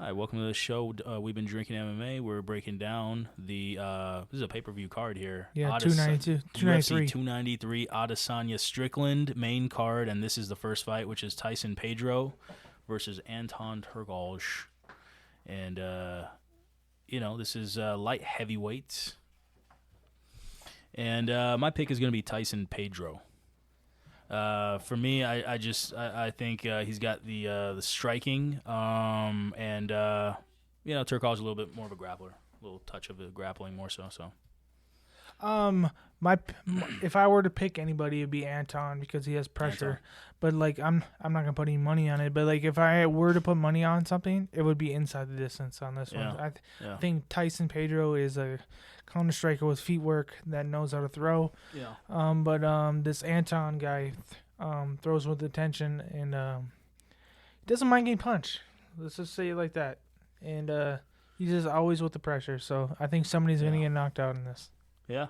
Hi, welcome to the show. We've been drinking MMA. We're breaking down the this is a pay-per-view card here. Yeah, 292, 293. UFC 293 Adesanya Strickland main card, and this is the first fight, which is Tyson Pedro versus Anton Turkalj. And this is light heavyweight. And my pick is going to be Tyson Pedro. For me, I think he's got the striking, and Turkalj is a little bit more of a grappler, a little touch of the grappling more so. If I were to pick anybody, it'd be Anton because he has pressure. But I'm not gonna put any money on it. But if I were to put money on something, it would be inside the distance on this one. I think Tyson Pedro is a counter striker with feet work that knows how to throw. Yeah. But this Anton guy throws with attention and he doesn't mind getting punched. Let's just say it like that. And he's just always with the pressure. So I think somebody's gonna get knocked out in this. Yeah.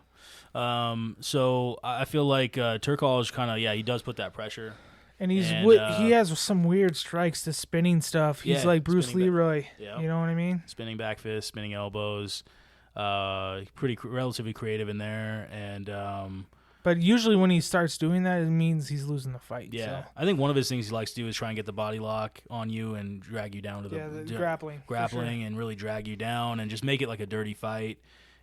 So I feel like Turkalj kind of he does put that pressure. And he has some weird strikes, the spinning stuff. He's like Bruce Leroy. Yeah. You know what I mean? Spinning back fists, spinning elbows. Relatively creative in there, and but usually when he starts doing that, it means he's losing the fight. Yeah, so. I think one of his things he likes to do is try and get the body lock on you and drag you down to the grappling, and really drag you down and just make it like a dirty fight.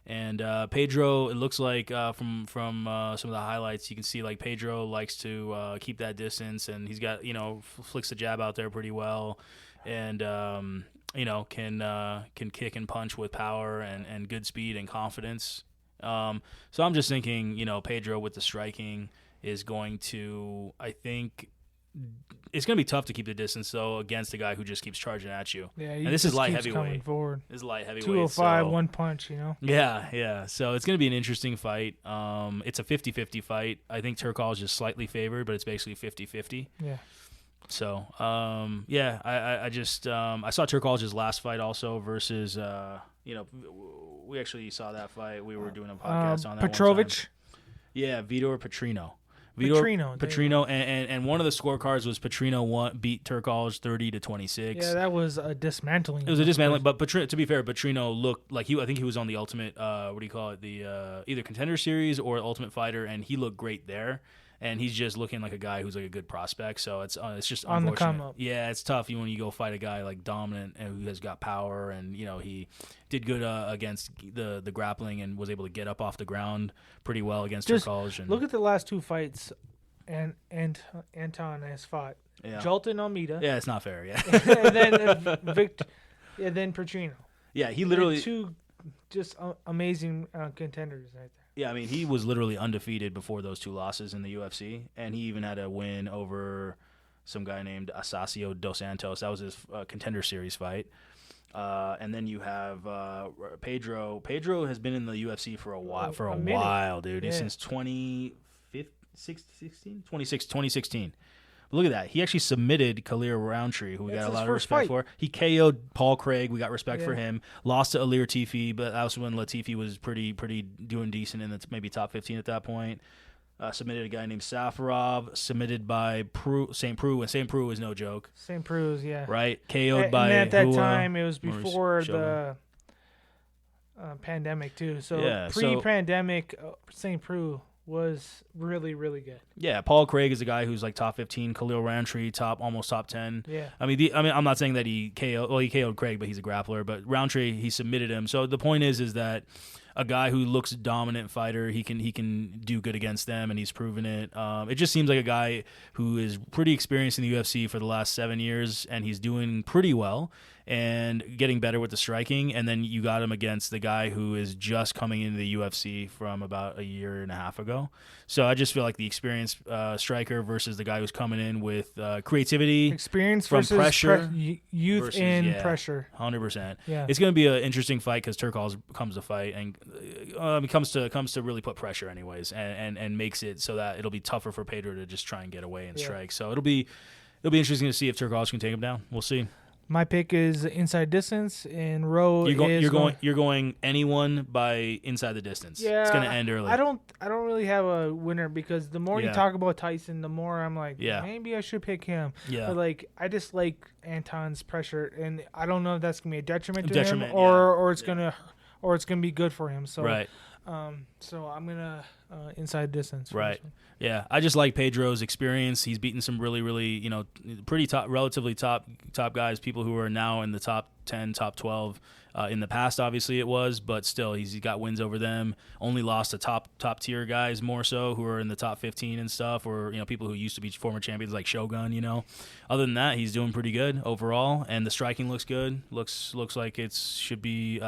And Pedro, it looks like from some of the highlights, you can see like Pedro likes to keep that distance, and he's got flicks the jab out there pretty well, and can kick and punch with power and good speed and confidence. So I'm just thinking, Pedro with the striking is going to, I think, it's going to be tough to keep the distance, though, against a guy who just keeps charging at you. Yeah, and this is light heavyweight. Coming forward. This is light heavyweight. 205, one punch, Yeah. So it's going to be an interesting fight. It's a 50-50 fight. I think Turkalj is slightly favored, but it's basically 50-50. Yeah. So, I saw Turkalj's last fight also versus, we actually saw that fight. We were doing a podcast on that Petrovich? Yeah, Vitor Petrino. Petrino, and one of the scorecards was Petrino beat Turkalj 30-26. Yeah, that was a dismantling. It was a dismantling, but to be fair, Petrino looked like I think he was on the Ultimate, the either Contender Series or Ultimate Fighter, and he looked great there. And he's just looking like a guy who's like a good prospect, so it's just on the unfortunate. come up. Yeah, it's tough when you go fight a guy like dominant and who has got power, and he did good against the grappling and was able to get up off the ground pretty well against Turkalj. And look at the last two fights, and Anton has fought. Yeah. Jolton Almeida. Yeah, it's not fair. Yeah, and then Petrino. Yeah, he literally two just amazing contenders right there. Yeah, I mean, he was literally undefeated before those two losses in the UFC, and he even had a win over some guy named Asacio dos Santos. That was his Contender Series fight. And then you have Pedro. Pedro has been in the UFC for a while, dude. Yeah. Since 2016. Look at that. He actually submitted Khalil Roundtree, who we got a lot of respect for. He KO'd Paul Craig. We got respect for him. Lost to Ilir Latifi, but that was when Latifi was pretty doing decent in the maybe top 15 at that point. Submitted a guy named Safarov. Submitted by St. Preux, and St. Preux is no joke. St. Preux, yeah. Right? KO'd by and at that time, it was before the pandemic, too. So pre-pandemic, St. Preux was really, really good. Yeah, Paul Craig is a guy who's like top 15. Khalil Roundtree, almost top 10. Yeah. I mean, I'm not saying that he KO'd Craig, but he's a grappler. But Roundtree, he submitted him. So the point is that a guy who looks dominant fighter, he can do good against them, and he's proven it. It just seems like a guy who is pretty experienced in the UFC for the last 7 years, and he's doing pretty well and getting better with the striking. And then you got him against the guy who is just coming into the UFC from about a year and a half ago. So I just feel like the experienced striker versus the guy who's coming in with creativity, experience from versus pressure, youth versus, and pressure. 100%. Yeah, it's going to be an interesting fight because Turkalj comes to fight and comes to really put pressure anyways, and makes it so that it'll be tougher for Pedro to just try and get away and strike. So it'll be interesting to see if Turkalj can take him down. We'll see. My pick is inside distance, and Rowe You're going anyone by inside the distance. Yeah, it's going to end early. I don't really have a winner because the more you talk about Tyson, the more I'm like, maybe I should pick him. Yeah. But like, I just like Anton's pressure, and I don't know if that's gonna be a detriment to him or it's gonna be good for him. So right. So I'm gonna inside distance. Right. Yeah, I just like Pedro's experience. He's beaten some really, really, pretty relatively top guys, people who are now in the top 10, top 12. In the past, obviously it was, but still, he's got wins over them. Only lost to top tier guys more so, who are in the top 15 and stuff, or people who used to be former champions like Shogun. Other than that, he's doing pretty good overall, and the striking looks good. Looks like it should be.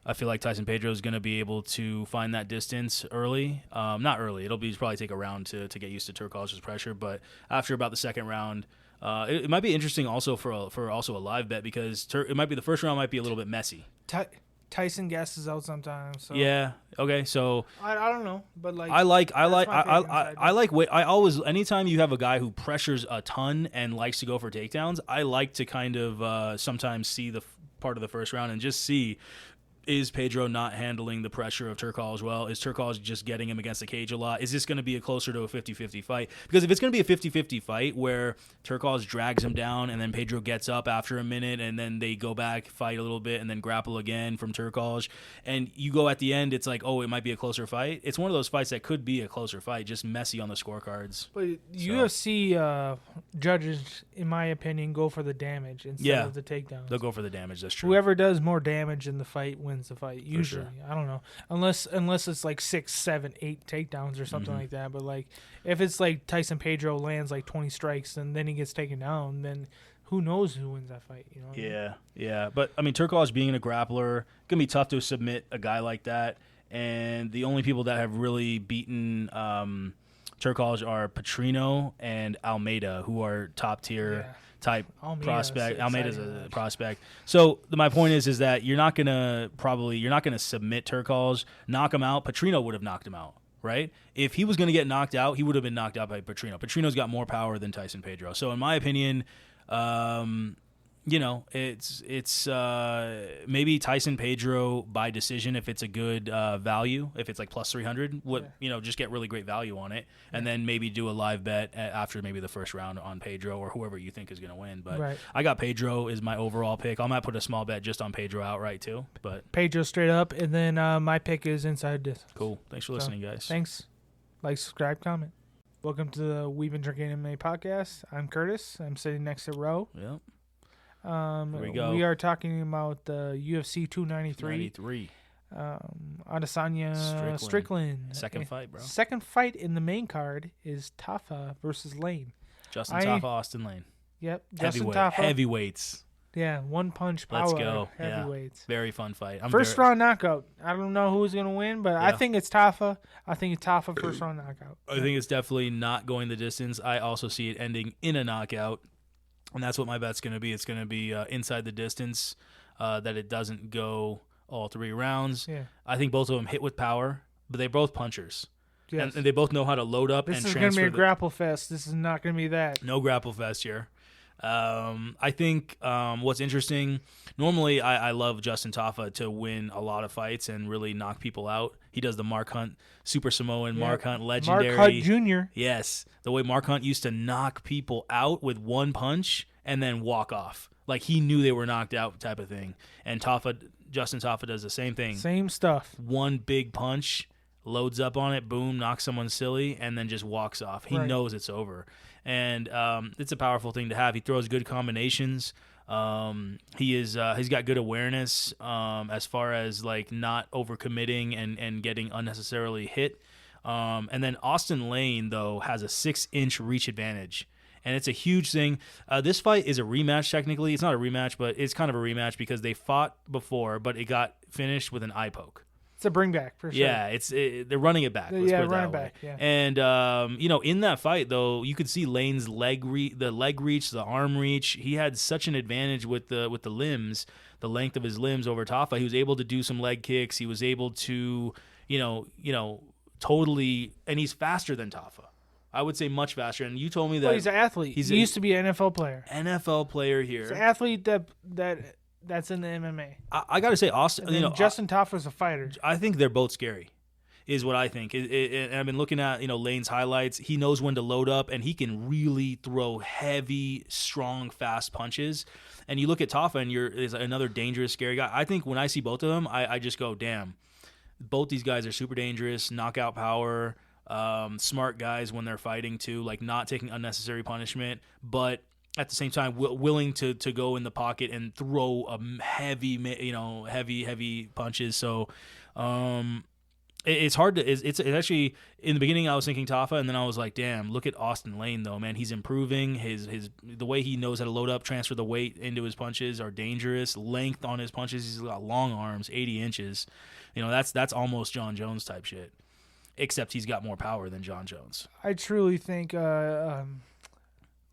I feel like Tyson Pedro is going to be able to find that distance early. Not early. It'll probably take a round to get used to Turkalj's pressure. But after about the second round, it might be interesting also for also a live bet because it might be the first round might be a little bit messy. Tyson gasses out sometimes. So. Yeah. Okay. So I don't know, but like I always anytime you have a guy who pressures a ton and likes to go for takedowns, I like to kind of sometimes see the part of the first round and just see. Is Pedro not handling the pressure of Turkalj well? Is Turkalj just getting him against the cage a lot? Is this going to be closer to a 50-50 fight? Because if it's going to be a 50-50 fight where Turkalj drags him down and then Pedro gets up after a minute and then they go back, fight a little bit, and then grapple again from Turkalj, and you go at the end, it's like, oh, it might be a closer fight. It's one of those fights that could be a closer fight, just messy on the scorecards. But UFC judges, in my opinion, go for the damage instead of the takedowns. They'll go for the damage, that's true. Whoever does more damage in the fight wins the fight usually. Sure. I don't know, unless it's like 6, 7, 8 takedowns or something like that. But like if it's like Tyson Pedro lands like 20 strikes and then he gets taken down, then who knows who wins that fight? Yeah. But I mean, Turkalj being a grappler, gonna be tough to submit a guy like that. And the only people that have really beaten Turkalj are Petrino and Almeida, who are top tier. Type prospect. Almeida's a prospect. So my point is that you're not gonna submit Turkalj, knock him out. Petrino would have knocked him out, right? If he was gonna get knocked out, he would have been knocked out by Petrino. Petrino's got more power than Tyson Pedro. So in my opinion, it's maybe Tyson Pedro by decision if it's a good value, if it's like plus 300, just get really great value on it, and then maybe do a live bet after maybe the first round on Pedro or whoever you think is going to win. But I got Pedro is my overall pick. I might put a small bet just on Pedro outright too. But Pedro straight up, and then my pick is inside distance. Cool. Thanks for listening, guys. Thanks. Like, subscribe, comment. Welcome to the We've Been Drinking MMA podcast. I'm Curtis. I'm sitting next to Ro. Yep. Here we go. We are talking about the UFC 293. Adesanya Strickland. Second fight, bro. Second fight in the main card is Tafa versus Lane. Justin Tafa, Austin Lane. Yep. Justin Tafa. Heavyweights. Yeah, one punch power. Let's go. Heavyweights. Yeah. Very fun fight. First round knockout. I don't know who's going to win, but I think it's Tafa. I think it's Tafa first round knockout. I think it's definitely not going the distance. I also see it ending in a knockout. And that's what my bet's going to be. It's going to be inside the distance, that it doesn't go all 3 rounds. Yeah. I think both of them hit with power, but they're both punchers. Yes. And they both know how to load up and transfer. This is going to be a grapple fest. This is not going to be that. No grapple fest here. I think what's interesting, normally I love Justin Tafa to win a lot of fights and really knock people out. He does the Mark Hunt, Super Samoan Mark Hunt, legendary. Mark Hunt Jr. Yes, the way Mark Hunt used to knock people out with one punch and then walk off. Like he knew they were knocked out type of thing. And Justin Tafa does the same thing. Same stuff. One big punch, loads up on it, boom, knocks someone silly, and then just walks off. He knows it's over. And it's a powerful thing to have. He throws good combinations. He's got good awareness as far as like not overcommitting and getting unnecessarily hit. And then Austin Lane though has a 6-inch reach advantage, and it's a huge thing. This fight is a rematch technically. It's not a rematch, but it's kind of a rematch because they fought before, but it got finished with an eye poke. It's a bring back for sure. Yeah, they're running it back. Let's put it that way. Back. Yeah. And in that fight though, you could see Lane's leg reach, the arm reach. He had such an advantage with the limbs, the length of his limbs over Tafa. He was able to do some leg kicks. He was able to, totally, and he's faster than Tafa. I would say much faster. And you told me that he's an athlete. He used to be an NFL player. NFL player here. He's an athlete that's in the MMA. I got to say, Austin. Justin Tafa's a fighter. I think they're both scary. Is what I think. And I've been looking at Lane's highlights. He knows when to load up, and he can really throw heavy, strong, fast punches. And you look at Tafa, and is another dangerous, scary guy. I think when I see both of them, I just go, damn. Both these guys are super dangerous, knockout power, smart guys when they're fighting too, like not taking unnecessary punishment, but at the same time willing to go in the pocket and throw heavy punches. So. It's hard to. It's actually in the beginning I was thinking Tafa, and then I was like, damn, look at Austin Lane though, man. He's improving. The way he knows how to load up, transfer the weight into his punches are dangerous. Length on his punches, he's got long arms, 80 inches. That's almost John Jones type shit, except he's got more power than John Jones. I truly think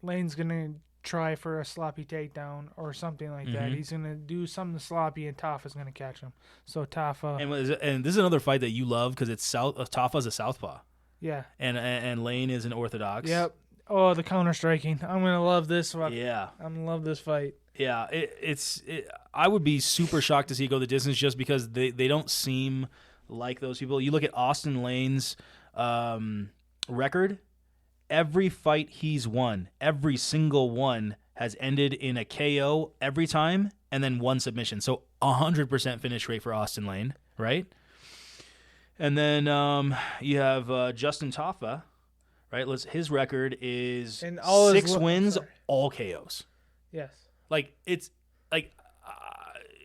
Lane's gonna try for a sloppy takedown or something like that. He's gonna do something sloppy, and Tafa's gonna catch him. So Tafa. And this is another fight that you love because it's Tafa's a southpaw. Yeah. And Lane is an orthodox. Yep. Oh, the counter striking. I'm gonna love this one. Yeah. I'm gonna love this fight. Yeah. I would be super shocked to see it go the distance just because they don't seem like those people. You look at Austin Lane's record. Every fight he's won, every single one has ended in a KO every time and then one submission. So 100% finish rate for Austin Lane, right? And then you have Justin Tafa, right? His record is 6 wins, all KOs. Yes. It's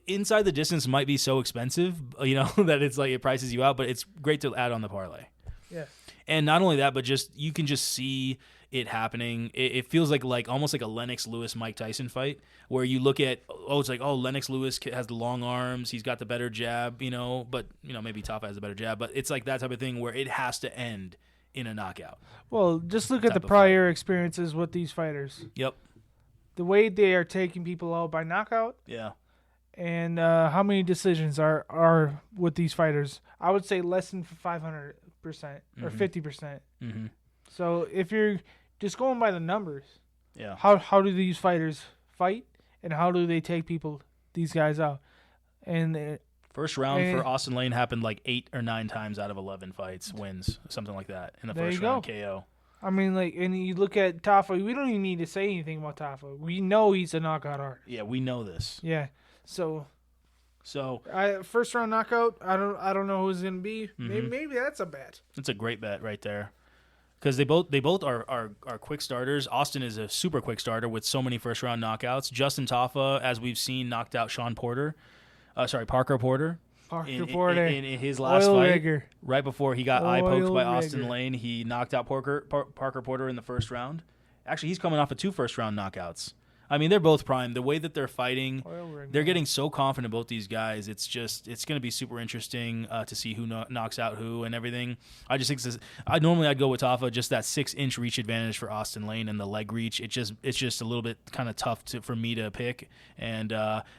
inside the distance might be so expensive, that it's like it prices you out, but it's great to add on the parlay. Yeah. And not only that, but you can just see it happening. It feels like almost like a Lennox Lewis Mike Tyson fight where you look at it's like Lennox Lewis has the long arms, he's got the better jab, but maybe Tafa has a better jab, but it's like that type of thing where it has to end in a knockout. Well, just look at the prior experiences with these fighters. Yep. The way they are taking people out by knockout. Yeah. And how many decisions are with these fighters? I would say less than 500%. Or 50%. Mm-hmm. So if you're just going by the numbers, yeah. How do these fighters fight, and how do they take these guys out? And first round for Austin Lane happened like 8 or 9 times out of 11 fights, wins, something like that in the first round KO. I mean, and you look at Tafa. We don't even need to say anything about Tafa. We know he's a knockout artist. Yeah, we know this. Yeah, so first round knockout. I don't know who's gonna be. Maybe that's a bet. It's a great bet right there, because they both are quick starters. Austin is a super quick starter with so many first round knockouts. Justin Tafa, as we've seen, knocked out Parker Porter. In his last fight, right before he got eye poked by Austin Lane, he knocked out Parker Porter in the first round. Actually, he's coming off of 2 first round knockouts. I mean, they're both prime. The way that they're fighting, they're getting so confident, both these guys. It's going to be super interesting to see who knocks out who and everything. I just think I'd go with Tafa, just that 6-inch reach advantage for Austin Lane and the leg reach. It's just a little bit kind of tough for me to pick. And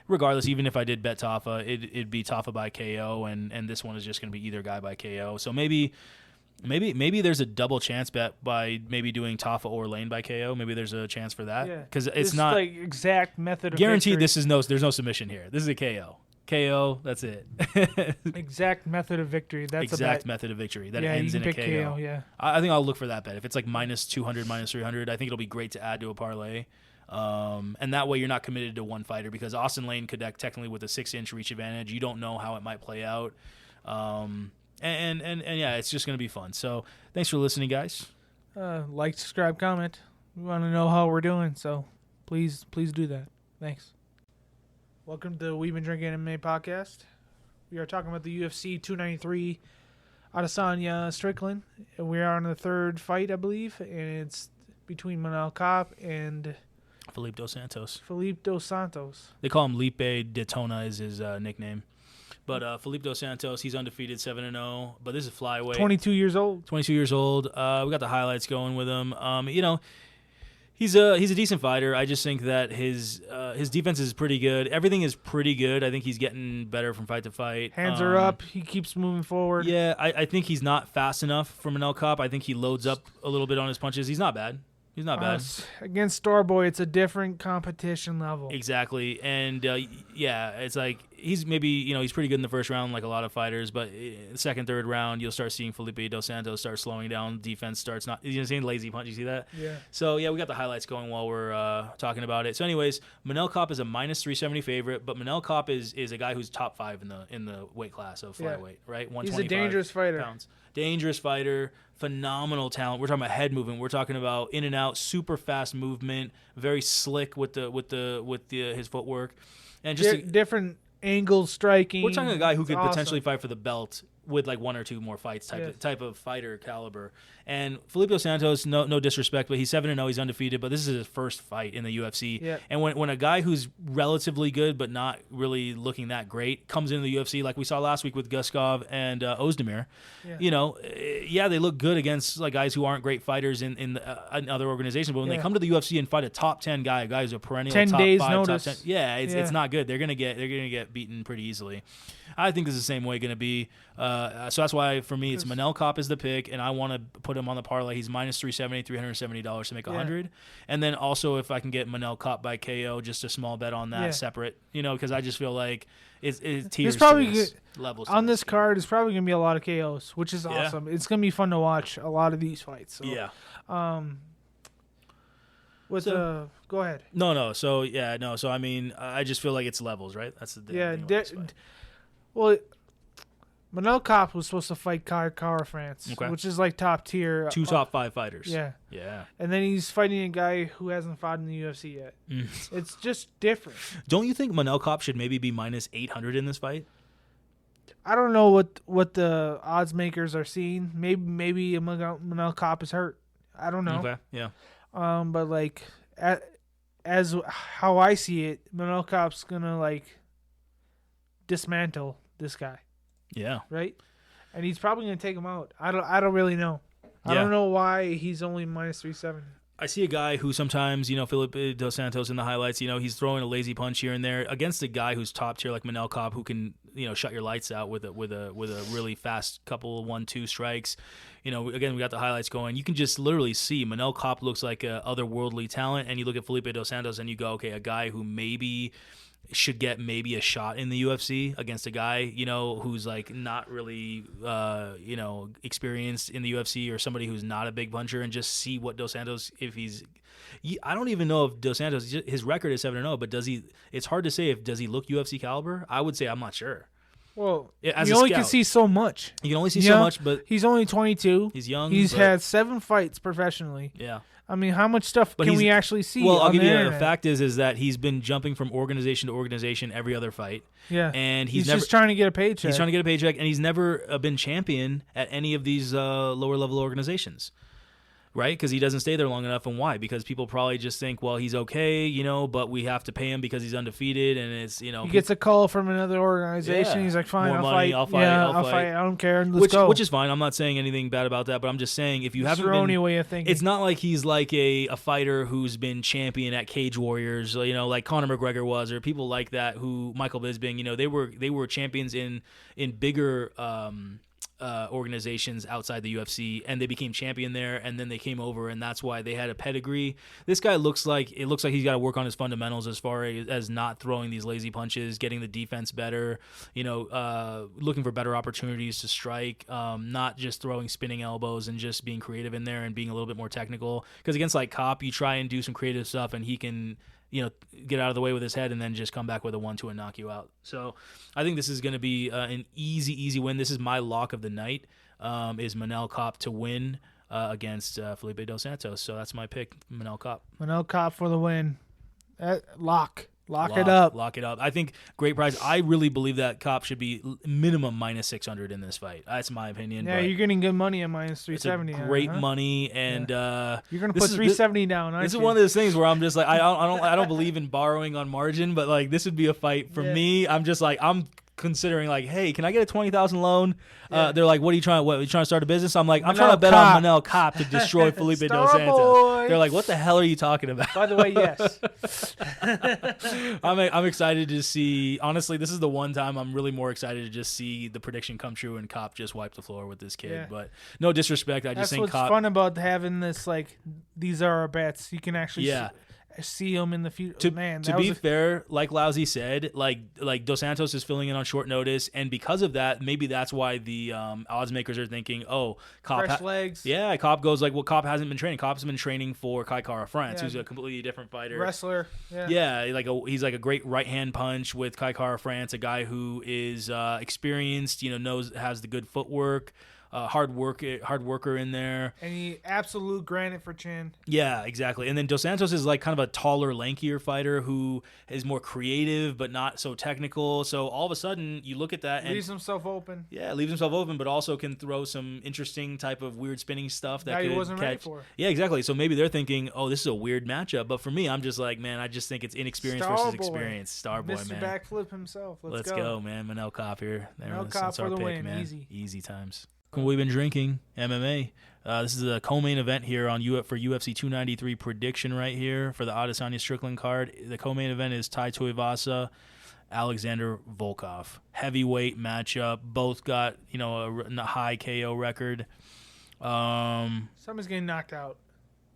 regardless, even if I did bet Tafa, it'd be Tafa by KO, and this one is just going to be either guy by KO. So maybe there's a double chance bet by maybe doing Tafa or Lane by KO. Maybe there's a chance for that because it's not like exact method of guaranteed. Victory. There's no submission here. This is a KO. KO. That's it. Exact method of victory. That's exact method of victory that ends in a KO. Yeah. I think I'll look for that bet. If it's like minus 200, minus 300, I think it'll be great to add to a parlay. And that way you're not committed to one fighter, because Austin Lane could technically with a 6-inch reach advantage. You don't know how it might play out. And yeah, it's just going to be fun. So thanks for listening, guys. Like, subscribe, comment. We want to know how we're doing, so please do that. Thanks. Welcome to We've Been Drinking MMA podcast. We are talking about the UFC 293 Adesanya Strickland. And we are on the 3rd fight, I believe, and it's between Kape and Felipe Dos Santos. They call him Lipe Detona is his nickname. But Felipe Dos Santos, he's undefeated, 7-0. But this is flyweight. 22 years old. 22 years old. We got the highlights going with him. He's a decent fighter. I just think that his defense is pretty good. Everything is pretty good. I think he's getting better from fight to fight. Hands are up. He keeps moving forward. Yeah, I think he's not fast enough for Manel Kape. I think he loads up a little bit on his punches. He's not bad. He's not bad. Against Starboy, it's a different competition level. Exactly. And, it's like he's maybe, he's pretty good in the first round like a lot of fighters, but second, third round, you'll start seeing Felipe Dos Santos start slowing down. Defense starts not – you're seeing lazy punch. You see that? Yeah. So, we got the highlights going while we're talking about it. So, anyways, Manel Kape is a minus 370 favorite, but Manel Kape is a guy who's top 5 in the weight class of flyweight, right? 125 He's a dangerous fighter. Pounds. Dangerous fighter, phenomenal talent. We're talking about head movement. We're talking about in and out, super fast movement, very slick with his footwork, and just different angle striking. We're talking a guy who could potentially fight for the belt with like 1 or 2 more fights type of fighter caliber. And Felipe Dos Santos, no disrespect, but he's 7-0, he's undefeated, but this is his first fight in the UFC. Yeah. And when a guy who's relatively good but not really looking that great comes into the UFC, like we saw last week with Guskov and Ozdemir, they look good against like guys who aren't great fighters in other organizations, but when they come to the UFC and fight a top 10 guy, a guy who's a perennial 10 top days 5, notice. top 10, it's not good. They're gonna get beaten pretty easily. I think this is the same way going to be. So that's why, for me, it's Manel Kape is the pick, and I want to put him on the parlay. He's minus 370, $370 to make 100. And then also, if I can get Manel Kape by KO, just a small bet on that separate, because I just feel like it's tiers probably levels. On this card, it's probably going to be a lot of KOs, which is awesome. It's going to be fun to watch a lot of these fights. So, go ahead. No. So, So, I mean, I just feel like it's levels, right? That's the thing. Well, Manel Kape was supposed to fight Cara France, which is like top tier. 2 top 5 fighters. Yeah. Yeah. And then he's fighting a guy who hasn't fought in the UFC yet. It's just different. Don't you think Manel Kape should maybe be minus 800 in this fight? I don't know what the odds makers are seeing. Maybe Manel Kape is hurt. I don't know. Okay. Yeah. But like as how I see it, Manel Kape's gonna like dismantle this guy. Yeah. Right? And he's probably going to take him out. I don't really know. I don't know why he's only minus 370. I see a guy who sometimes, Felipe Dos Santos in the highlights, he's throwing a lazy punch here and there against a guy who's top tier like Manel Kape, who can, shut your lights out with a really fast couple of 1-2 strikes. Again, we got the highlights going. You can just literally see Manel Kape looks like a otherworldly talent, and you look at Felipe Dos Santos and you go, okay, a guy who maybe should get maybe a shot in the UFC against a guy, who's like not really, experienced in the UFC, or somebody who's not a big puncher, and just see what Dos Santos, if he's, I don't even know if Dos Santos, his record is 7-0, but it's hard to say does he look UFC caliber? I would say I'm not sure. Well, you only can see so much. You can only see so much, but he's only 22. He's young. He's had 7 fights professionally. Yeah. I mean, how much stuff can we actually see? Well, I'll give you internet? the fact is that he's been jumping from organization to organization every other fight. Yeah. And he's just trying to get a paycheck. He's trying to get a paycheck, and he's never been champion at any of these lower level organizations. Right? Because he doesn't stay there long enough. And why? Because people probably just think, well, he's okay, but we have to pay him because he's undefeated, and it's, He gets a call from another organization. Yeah. He's like, fine, I'll fight. I'll fight. I don't care. Let's go. Which is fine. I'm not saying anything bad about that, but I'm just saying if you haven't been... It's way of thinking. It's not like he's like a fighter who's been champion at Cage Warriors, like Conor McGregor was, or people like that who, Michael Bisping, they were champions in bigger... organizations outside the UFC, and they became champion there, and then they came over, and that's why they had a pedigree. This guy looks like he's got to work on his fundamentals as far as not throwing these lazy punches, getting the defense better, looking for better opportunities to strike, not just throwing spinning elbows, and just being creative in there and being a little bit more technical. Because against like Kape, you try and do some creative stuff, and he can get out of the way with his head and then just come back with a 1-2 and knock you out. So I think this is going to be an easy win. This is my lock of the night, is Manel Kape to win against Felipe Dos Santos. So that's my pick, Manel Kape. Manel Kape for the win. Lock it up. Lock it up. I think great price. I really believe that Kape should be minimum minus 600 in this fight. That's my opinion. Yeah, you're getting good money at minus 370. It's great money, and you're gonna put 370 down. This is one of those things where I'm just like, I don't believe in borrowing on margin, but like this would be a fight for me. I'm just like, I'm considering like, hey, can I get a $20,000 loan? They're like, what are you trying to start a business? I'm like, I'm trying to bet on Manel Kape to destroy Felipe Dos Santos. They're like, what the hell are you talking about? By the way, yes. I'm excited to see. Honestly, this is the one time I'm really more excited to just see the prediction come true and Kape just wipe the floor with this kid. Yeah. But no disrespect, I just think that's what's fun about having this. Like, these are our bets. You can actually see him in the future. To be fair, like Lousy said, like Dos Santos is filling in on short notice, and because of that, maybe that's why the odds makers are thinking, oh, Kape fresh legs. Yeah, Kape goes like, well, Kape hasn't been training. Kape's been training for Kai Kara-France, who's a completely different fighter, wrestler. He's like a great right hand punch with Kai Kara-France, a guy who is experienced, has the good footwork. Hard worker in there. And he absolute granite for chin. Yeah, exactly. And then Dos Santos is like kind of a taller, lankier fighter who is more creative but not so technical. So all of a sudden you look at that and leaves himself open. Yeah, leaves himself open, but also can throw some interesting type of weird spinning stuff that he wasn't catch. ready for. Yeah, exactly. So maybe they're thinking, oh, this is a weird matchup. But for me, I'm just like, man, I just think it's inexperience versus experience. Star boy, Mr. man. Backflip himself. Let's go, man. Manel Kape here. Manel Kape for the win. Man. Easy. Easy times. We've been drinking MMA. This is a co-main event here for UFC 293 prediction right here for the Adesanya Strickland card. The co-main event is Tuivasa, Alexander Volkov. Heavyweight matchup. Both got a high KO record. Someone's getting knocked out.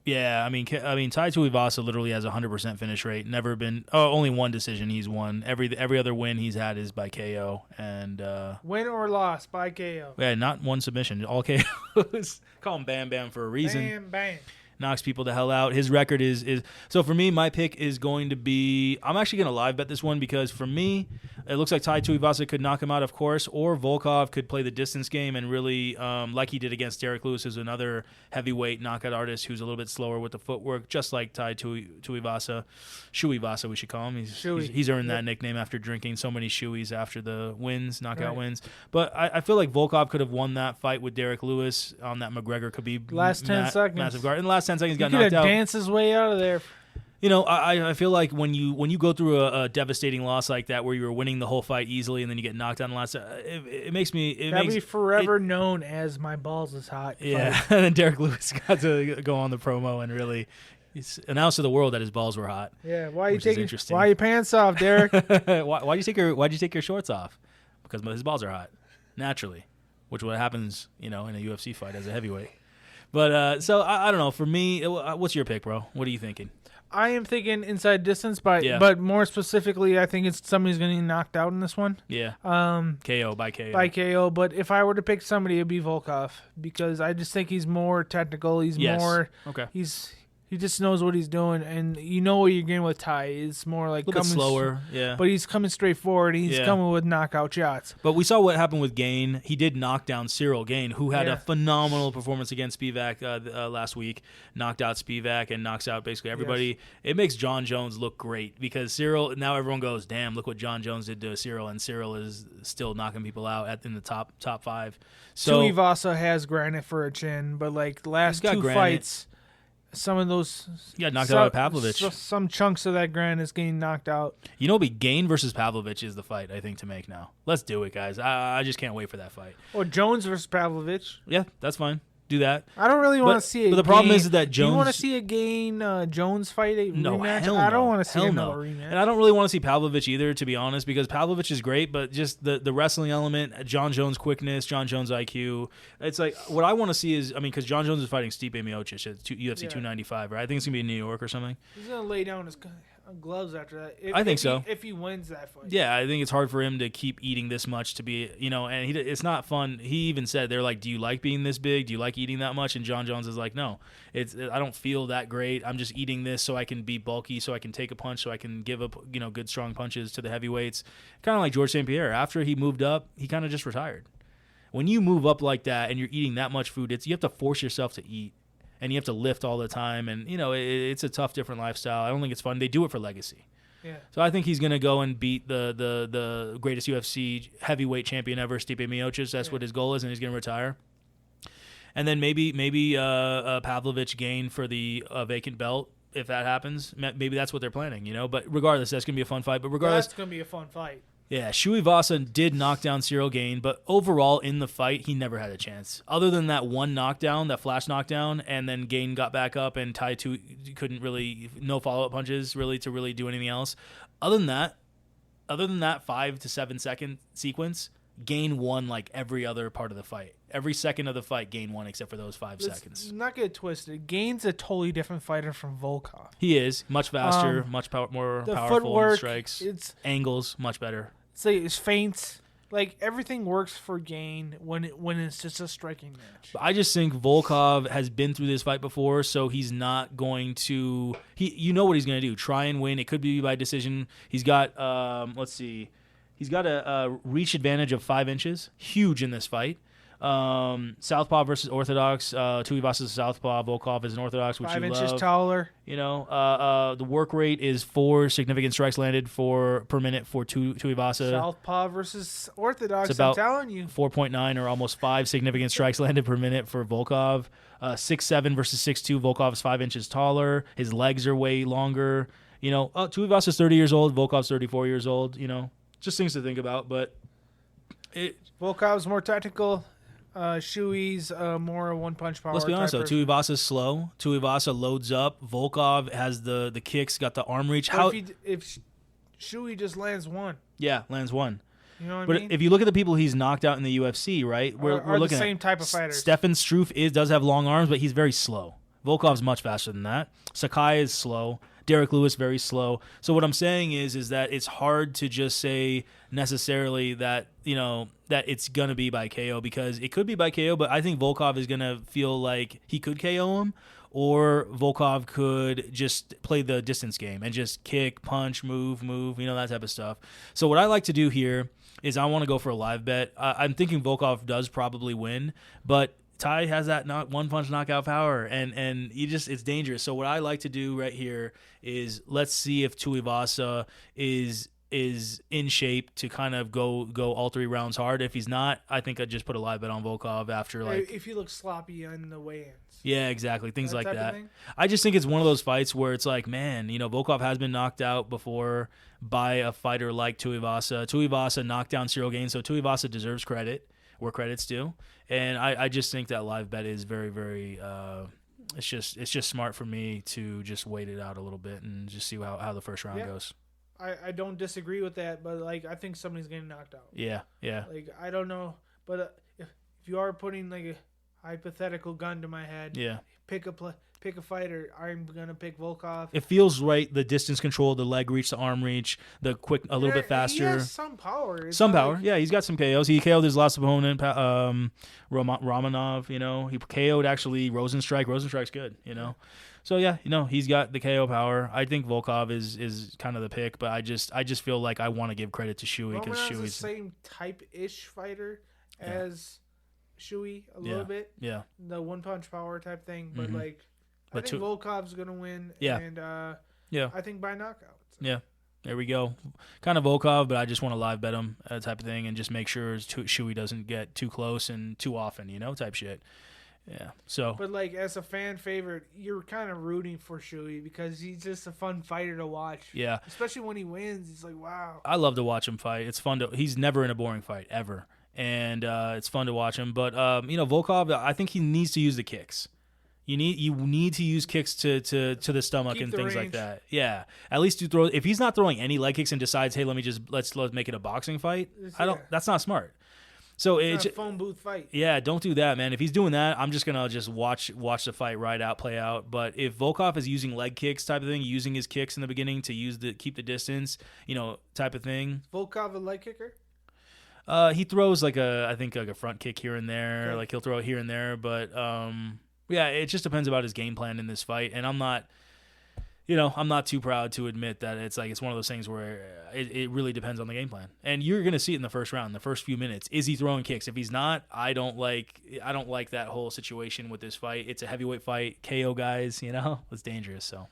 Yeah, I mean, Tai Tuivasa literally has a 100% finish rate. Never been. Only one decision he's won. Every other win he's had is by KO and win or loss by KO. Yeah, not one submission. All KOs. Call him Bam Bam for a reason. Bam Bam. Knocks people the hell out. His record is so for me. My pick is going to be. I'm actually going to live bet this one because for me, it looks like Tai Tuivasa could knock him out, of course, or Volkov could play the distance game and really, like he did against Derek Lewis, who's another heavyweight knockout artist who's a little bit slower with the footwork, just like Tai Tuivasa. Shuivasa, we should call him. He's earned that nickname after drinking so many shoeys after the knockout wins. But I feel like Volkov could have won that fight with Derek Lewis on that McGregor could be last 10 seconds. Massive guard. In the last 10 seconds, he got knocked out. He could have danced his way out of there. I feel like when you go through a devastating loss like that, where you were winning the whole fight easily and then you get knocked out in the last, it makes me. That'd be forever known as my balls is hot. Yeah, and then Derek Lewis got to go on the promo and really announce to the world that his balls were hot. Yeah, why are your pants off, Derek? Why'd you take your shorts off? Because his balls are hot, naturally, which what happens in a UFC fight as a heavyweight. But so I don't know. For me, what's your pick, bro? What are you thinking? I am thinking inside distance, but more specifically, I think it's somebody's going to get knocked out in this one. Yeah. KO. By KO. But if I were to pick somebody, it'd be Volkov because I just think he's more technical. He's more. Okay. He just knows what he's doing, and what you're getting with Tai. It's more like a little bit slower, yeah. But he's coming straight forward. He's coming with knockout shots. But we saw what happened with Gane. He did knock down Cyril Gane, who had a phenomenal performance against Spivak last week. Knocked out Spivak and knocks out basically everybody. Yes. It makes John Jones look great because Cyril. Now everyone goes, damn! Look what John Jones did to Cyril, and Cyril is still knocking people out in the top five. So Tuivasa has granite for a chin, but like last two fights. Some of those knocked out by Pavlovich. Some chunks of that granite is getting knocked out. Gane versus Pavlovich is the fight I think to make now. Let's do it, guys. I just can't wait for that fight. Or Jones versus Pavlovich. Yeah, that's fine. Do that. I don't really want to see it. But the problem is that Jones. Do you want to see a Gane Jones fight rematch? Hell no. I don't want to see another rematch. And I don't really want to see Pavlovich either, to be honest, because Pavlovich is great, but just the wrestling element, John Jones' quickness, John Jones' IQ. It's like what I want to see is, because John Jones is fighting Stipe Miocic at UFC 295, right? I think it's gonna be in New York or something. He's gonna lay down his gloves after that. I think so. If he wins that fight. Yeah, I think it's hard for him to keep eating this much to be, and it's not fun. He even said, they're like, do you like being this big? Do you like eating that much? And John Jones is like, no, I don't feel that great. I'm just eating this so I can be bulky, so I can take a punch, so I can give up, good strong punches to the heavyweights. Kind of like George St. Pierre. After he moved up, he kind of just retired. When you move up like that and you're eating that much food, you have to force yourself to eat. And you have to lift all the time. And, it's a tough, different lifestyle. I don't think it's fun. They do it for legacy. Yeah. So I think he's going to go and beat the greatest UFC heavyweight champion ever, Stipe Miocic. That's what his goal is, and he's going to retire. And then maybe Pavlovich Gane for the vacant belt, if that happens. Maybe that's what they're planning, But regardless, that's going to be a fun fight. But regardless, that's going to be a fun fight. Yeah, Tuivasa did knock down Cyril Gane, but overall in the fight, he never had a chance. Other than that one knockdown, that flash knockdown, and then Gane got back up and couldn't really, no follow-up punches really to really do anything else. Other than that 5 to 7 second sequence, Gane won like every other part of the fight. Every second of the fight, Gane won except for those 5 seconds. Not get it twisted. Gane's a totally different fighter from Volkov. He is much faster, more powerful footwork, in strikes. It's angles much better. It's like his feints. Like everything works for Gane when it's just a striking match. I just think Volkov has been through this fight before, so he's not going to. You know what he's going to do? Try and win. It could be by decision. He's got let's see. He's got a reach advantage of 5 inches. Huge in this fight. Southpaw versus Orthodox. Tuivasa is Southpaw. Volkov is an Orthodox, which 5 you inches love. taller. You know, the work rate is 4 significant strikes landed per minute for Tuivasa. Southpaw versus Orthodox. It's about I'm telling you, 4.9 or almost 5 significant strikes landed per minute for Volkov. 6'7" versus 6'2". Volkov is 5 inches taller. His legs are way longer. You know, Tuivasa is 30 years old. Volkov's 34 years old. You know. Just things to think about, but Volkov's more technical. Shui's more one-punch power. Let's be honest, though. Tuivasa's slow. Tuivasa loads up. Volkov has the kicks, got the arm reach. If Shui just lands one. Yeah, lands one. You know what but I mean? If you look at the people he's knocked out in the UFC, right? We're looking the same type of fighters. Stefan Struve does have long arms, but he's very slow. Volkov's much faster than that. Sakai is slow. Derek Lewis, very slow. So what I'm saying is that it's hard to just say necessarily that, you know, that it's going to be by KO, because it could be by KO, but I think Volkov is going to feel like he could KO him, or Volkov could just play the distance game and just kick, punch, move, you know, that type of stuff. So what I like to do here is I want to go for a live bet. I'm thinking Volkov does probably win, but Ty has that one-punch knockout power, and it's dangerous. So what I like to do right here is let's see if Tuivasa is in shape to kind of go all 3 rounds hard. If he's not, I think I'd just put a live bet on Volkov after, like, if he looks sloppy on the weigh-ins. Yeah, exactly. Things like that. I just think it's one of those fights where it's like, man, you know, Volkov has been knocked out before by a fighter like Tuivasa. Tuivasa knocked down Cyril Gane, so Tuivasa deserves credit where credit's due. And I just think that live bet is very, very it's just smart for me to just wait it out a little bit and just see how the first round goes. I don't disagree with that, but like I think somebody's getting knocked out. Yeah. Like I don't know, but if you are putting like a hypothetical gun to my head, pick a fighter. I'm gonna pick Volkov. It feels right. The distance control, the leg reach, the arm reach, the quick, a little bit faster. He has some power. Yeah, he's got some KOs. He KO'd his last opponent, Romanov. You know, he KO'd actually Rosenstrike. Rosenstrike's good. You know, so yeah, you know, he's got the KO power. I think Volkov is kind of the pick, but I just feel like I want to give credit to Shui because Shui's the same type-ish fighter as Shui a little bit. Yeah, the one-punch power type thing, but like. I think Volkov's going to win, and I think by knockout. So. Yeah, there we go. Kind of Volkov, but I just want to live bet him type of thing and just make sure Shui doesn't get too close and too often, you know, type shit. Yeah, so. But, like, as a fan favorite, you're kind of rooting for Shui because he's just a fun fighter to watch. Yeah. Especially when he wins. It's like, wow. I love to watch him fight. It's fun he's never in a boring fight, ever. And it's fun to watch him. But, you know, Volkov, I think he needs to use the kicks. You need to use kicks to the stomach and things like that. Yeah, at least you throw. If he's not throwing any leg kicks and decides, hey, let's make it a boxing fight. That's not smart. So it's a phone booth fight. Yeah, don't do that, man. If he's doing that, I'm just gonna watch the fight ride out, play out. But if Volkov is using leg kicks type of thing, using his kicks in the beginning to keep the distance, you know, type of thing. Volkov a leg kicker? He throws I think a front kick here and there. Okay. Like he'll throw it here and there, but yeah, it just depends about his game plan in this fight, and I'm not too proud to admit that it's one of those things where it really depends on the game plan, and you're gonna see it in the first round, the first few minutes. Is he throwing kicks? If he's not, I don't like that whole situation with this fight. It's a heavyweight fight, KO guys, you know, it's dangerous. So,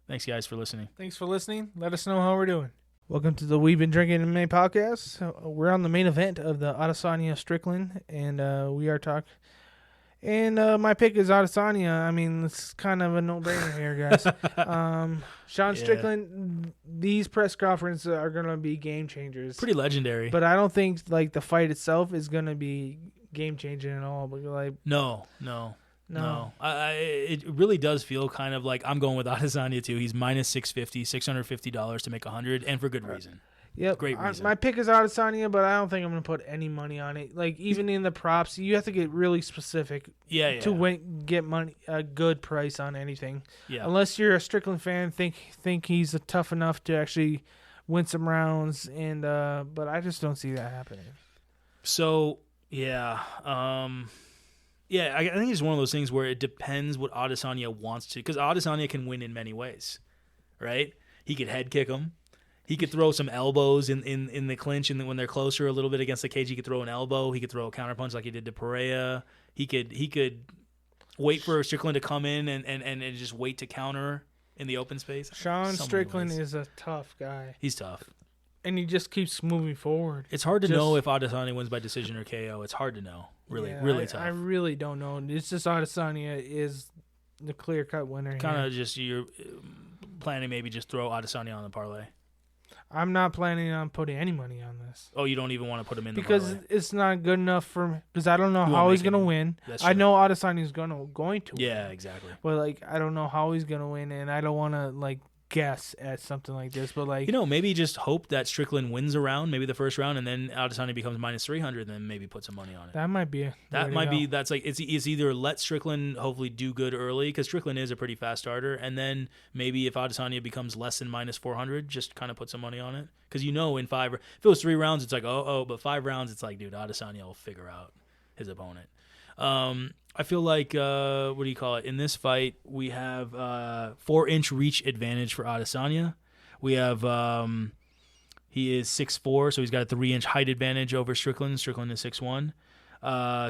thanks guys for listening. Thanks for listening. Let us know how we're doing. Welcome to the We've Been Drinking MMA podcast. We're on the main event of the Adesanya Strickland, and we are talking. And my pick is Adesanya. I mean, it's kind of a no-brainer here, guys. Sean Strickland, these press conferences are going to be game changers. Pretty legendary. But I don't think like the fight itself is going to be game changing at all. But like, No. It really does feel kind of like I'm going with Adesanya too. He's minus $650 to make 100, and for good reason. Yep, great reason. My pick is Adesanya, but I don't think I'm going to put any money on it. Like even in the props, you have to get really specific. To get money, a good price on anything. Yeah. Unless you're a Strickland fan, think he's tough enough to actually win some rounds, and but I just don't see that happening. So yeah. I think it's one of those things where it depends what Adesanya wants to, because Adesanya can win in many ways, right? He could head kick him. He could throw some elbows in the clinch, and when they're closer a little bit against the cage, he could throw an elbow. He could throw a counterpunch like he did to Pereira. He could wait for Strickland to come in and just wait to counter in the open space. Sean Strickland is a tough guy. He's tough. And he just keeps moving forward. It's hard to know if Adesanya wins by decision or KO. It's hard to know. Really tough. I really don't know. It's just Adesanya is the clear-cut winner. Kind of just you're planning maybe just throw Adesanya on the parlay. I'm not planning on putting any money on this. Oh, you don't even want to put him in because the parlay? It's not good enough for me. Because I don't know how he's going to win. I know Adesanya is going to win. Yeah, exactly. But like, I don't know how he's going to win, and I don't want to like guess at something like this. But like, maybe just hope that Strickland wins a round, maybe the first round, and then Adesanya becomes minus 300, and then maybe put some money on it. That might be. That's like it's either let Strickland hopefully do good early, because Strickland is a pretty fast starter, and then maybe if Adesanya becomes less than minus 400, just kind of put some money on it, because in 5, if it was 3 rounds, it's like but 5 rounds, it's like, dude, Adesanya will figure out his opponent. I feel like, what do you call it? In this fight, we have 4-inch reach advantage for Adesanya. We have, he is 6'4", so he's got a 3-inch height advantage over Strickland. Strickland is 6'1".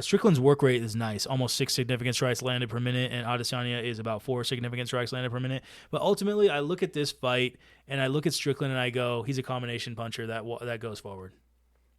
Strickland's work rate is nice, almost 6 significant strikes landed per minute, and Adesanya is about 4 significant strikes landed per minute. But ultimately, I look at this fight, and I look at Strickland, and I go, he's a combination puncher that goes forward.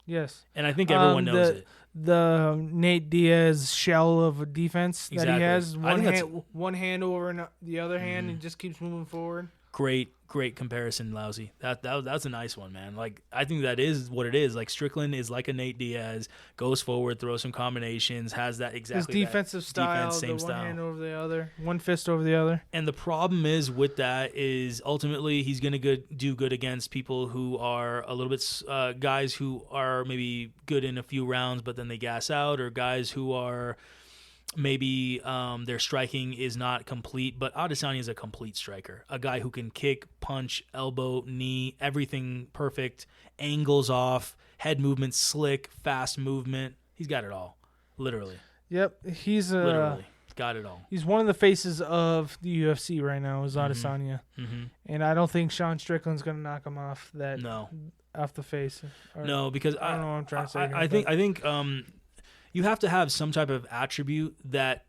Yes. And I think everyone knows it. The Nate Diaz shell of a defense that he has, one hand over the other hand, and just keeps moving forward. Great comparison, Lousy. That's a nice one, man. Like, I think that is what it is. Like, Strickland is like a Nate Diaz, goes forward, throws some combinations, has that exactly his defensive style, same style. One hand over the other, one fist over the other. And the problem is with that is ultimately he's going to do good against people who are a little bit guys who are maybe good in a few rounds, but then they gas out, or guys who are maybe their striking is not complete, but Adesanya is a complete striker. A guy who can kick, punch, elbow, knee, everything perfect, angles off, head movement slick, fast movement. He's got it all, literally. Yep, he's literally got it all. He's one of the faces of the UFC right now, is Adesanya, and I don't think Sean Strickland's gonna knock him off off the face. Because I don't know what I'm trying to say. I think. You have to have some type of attribute that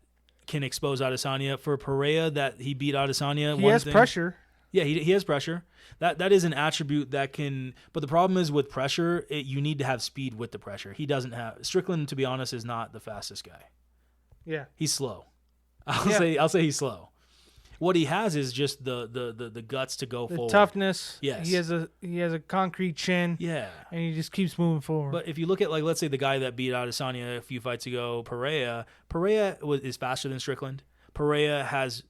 can expose Adesanya. For Pereira, that he beat Adesanya. He has pressure. Yeah, he has pressure. That is an attribute that can. But the problem is with pressure, you need to have speed with the pressure. He doesn't have. Strickland, to be honest, is not the fastest guy. Yeah, he's slow. I'll say he's slow. What he has is just the guts to go forward. Toughness. Yes. He has a concrete chin. Yeah. And he just keeps moving forward. But if you look at, like, let's say the guy that beat Adesanya a few fights ago, Pereira is faster than Strickland. Pereira has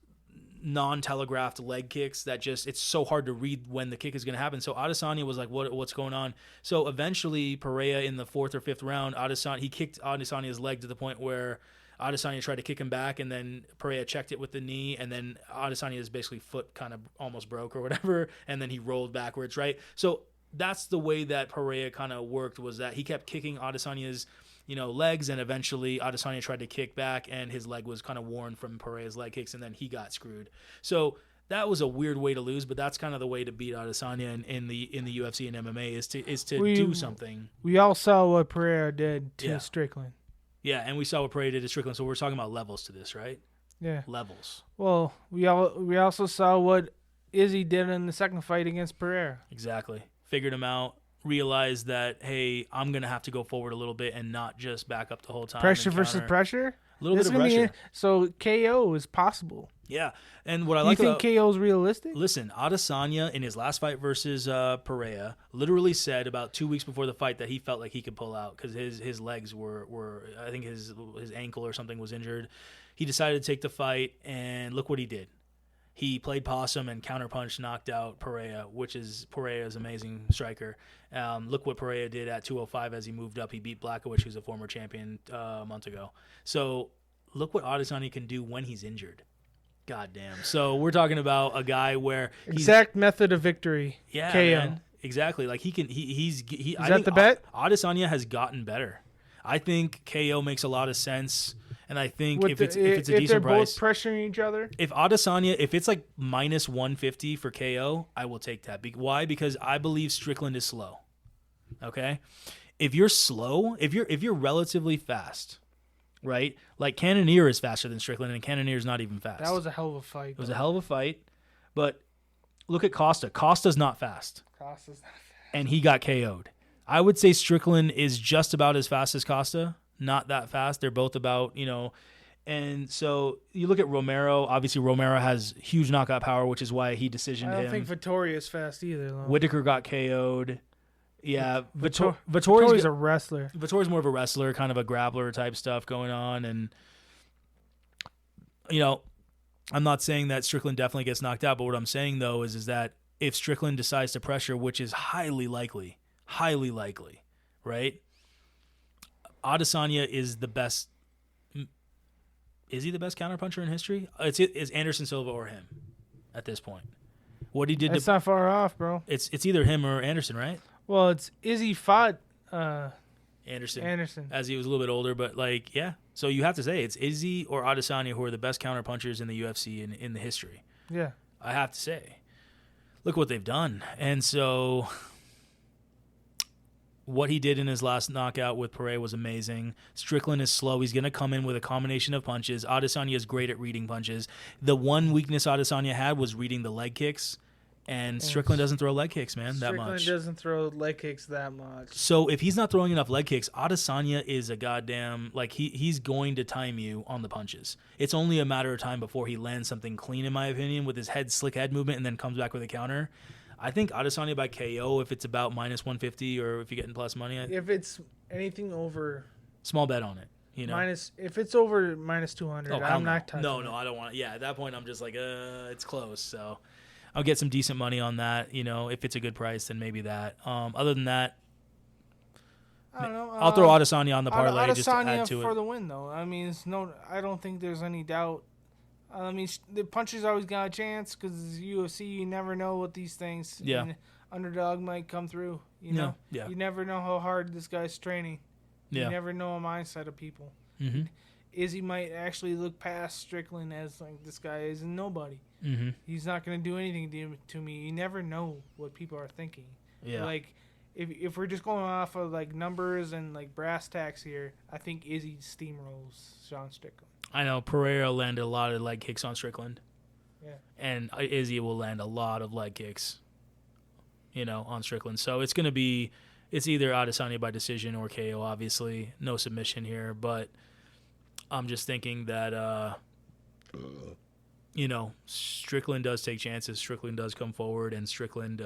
non-telegraphed leg kicks that just, it's so hard to read when the kick is going to happen. So Adesanya was like, what's going on? So eventually Pereira in the 4th or 5th round, he kicked Adesanya's leg to the point where Adesanya tried to kick him back, and then Pereira checked it with the knee, and then Adesanya's basically foot kind of almost broke or whatever, and then he rolled backwards, right? So that's the way that Pereira kind of worked, was that he kept kicking Adesanya's legs, and eventually Adesanya tried to kick back, and his leg was kind of worn from Pereira's leg kicks, and then he got screwed. So that was a weird way to lose, but that's kind of the way to beat Adesanya in the UFC and MMA is to do something. We all saw what Pereira did to Strickland. Yeah, and we saw what Pereira did to Strickland, so we're talking about levels to this, right? Yeah. Levels. Well, we also saw what Izzy did in the second fight against Pereira. Exactly. Figured him out, realized that, hey, I'm going to have to go forward a little bit and not just back up the whole time. Pressure versus pressure? A little bit of pressure. So KO is possible. Yeah, and what I like about... You think KO is realistic? Listen, Adesanya in his last fight versus Pereira literally said about 2 weeks before the fight that he felt like he could pull out because his legs were I think his ankle or something was injured. He decided to take the fight, and look what he did. He played possum and counterpunch, knocked out Pereira, which is Pereira's amazing striker. Look what Pereira did at 205 as he moved up. He beat Blachowicz, who's a former champion a month ago. So look what Adesanya can do when he's injured. God damn. So we're talking about a guy where exact method of victory. Yeah, KO. Man, exactly. Like he is that the bet? Adesanya has gotten better. I think KO makes a lot of sense, and I think if it's a decent price, both pressuring each other. If Adesanya, if it's like minus 150 for KO, I will take that. Why? Because I believe Strickland is slow. Okay, if you're slow, if you're relatively fast. Right? Like, Cannonier is faster than Strickland, and Cannonier is not even fast. That was a hell of a fight. It was a hell of a fight. But look at Costa. Costa's not fast. And he got KO'd. I would say Strickland is just about as fast as Costa. Not that fast. They're both about, And so you look at Romero. Obviously, Romero has huge knockout power, which is why he decisioned him. I don't think Vittoria's fast either, though. Whitaker got KO'd. Yeah, Vittori's a wrestler. Vittori's more of a wrestler, kind of a grappler type stuff going on. And, I'm not saying that Strickland definitely gets knocked out, but what I'm saying, though, is that if Strickland decides to pressure, which is highly likely, right? Adesanya is the best. Is he the best counterpuncher in history? It's Anderson Silva or him at this point. What he did. It's not far off, bro. It's either him or Anderson, right? Well, it's Izzy fought Anderson as he was a little bit older, but yeah. So you have to say it's Izzy or Adesanya who are the best counterpunchers in the UFC in the history. Yeah, I have to say. Look what they've done, and so what he did in his last knockout with Pereira was amazing. Strickland is slow. He's going to come in with a combination of punches. Adesanya is great at reading punches. The one weakness Adesanya had was reading the leg kicks. And Strickland doesn't throw leg kicks, man, that much. Strickland doesn't throw leg kicks that much. So if he's not throwing enough leg kicks, Adesanya is a goddamn, he's going to time you on the punches. It's only a matter of time before he lands something clean, in my opinion, with his slick head movement and then comes back with a counter. I think Adesanya by KO, if it's about minus 150 or if you're getting plus money. If it's anything over. Small bet on it. If it's over minus 200, I'm not touching it. No, I don't want it. Yeah, at that point, I'm just like, it's close, so. I'll get some decent money on that. If it's a good price, then maybe that. Other than that, I don't know. I'll throw Adesanya on the parlay just to add to it. For the win, though. I mean, I don't think there's any doubt. I mean, the puncher's always got a chance because UFC, you never know what these things. Yeah. And underdog might come through. Yeah. You never know how hard this guy's training. You never know a mindset of people. Mm-hmm. Izzy might actually look past Strickland as this guy is a nobody. Mm-hmm. He's not going to do anything to me. You never know what people are thinking. Yeah. If we're just going off of numbers and brass tacks here, I think Izzy steamrolls Sean Strickland. I know Pereira landed a lot of leg kicks on Strickland. Yeah. And Izzy will land a lot of leg kicks, on Strickland. So it's going to be, it's either Adesanya by decision or KO, obviously. No submission here, but I'm just thinking that, Strickland does take chances. Strickland does come forward, and Strickland...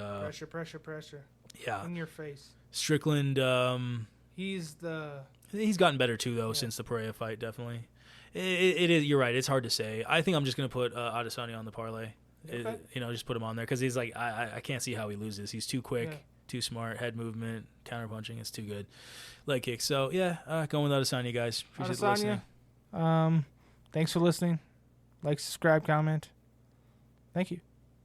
pressure. Yeah. In your face. Strickland... He's gotten better, too, though, since the Pereira fight, definitely. It is. You're right. It's hard to say. I think I'm just going to put Adesanya on the parlay. Okay. Just put him on there, because he's I can't see how he loses. He's too quick, too smart, head movement, counterpunching. It's too good. Leg kicks. So, going with Adesanya, guys. Appreciate listening. Thanks for listening. Like, subscribe, comment. Thank you.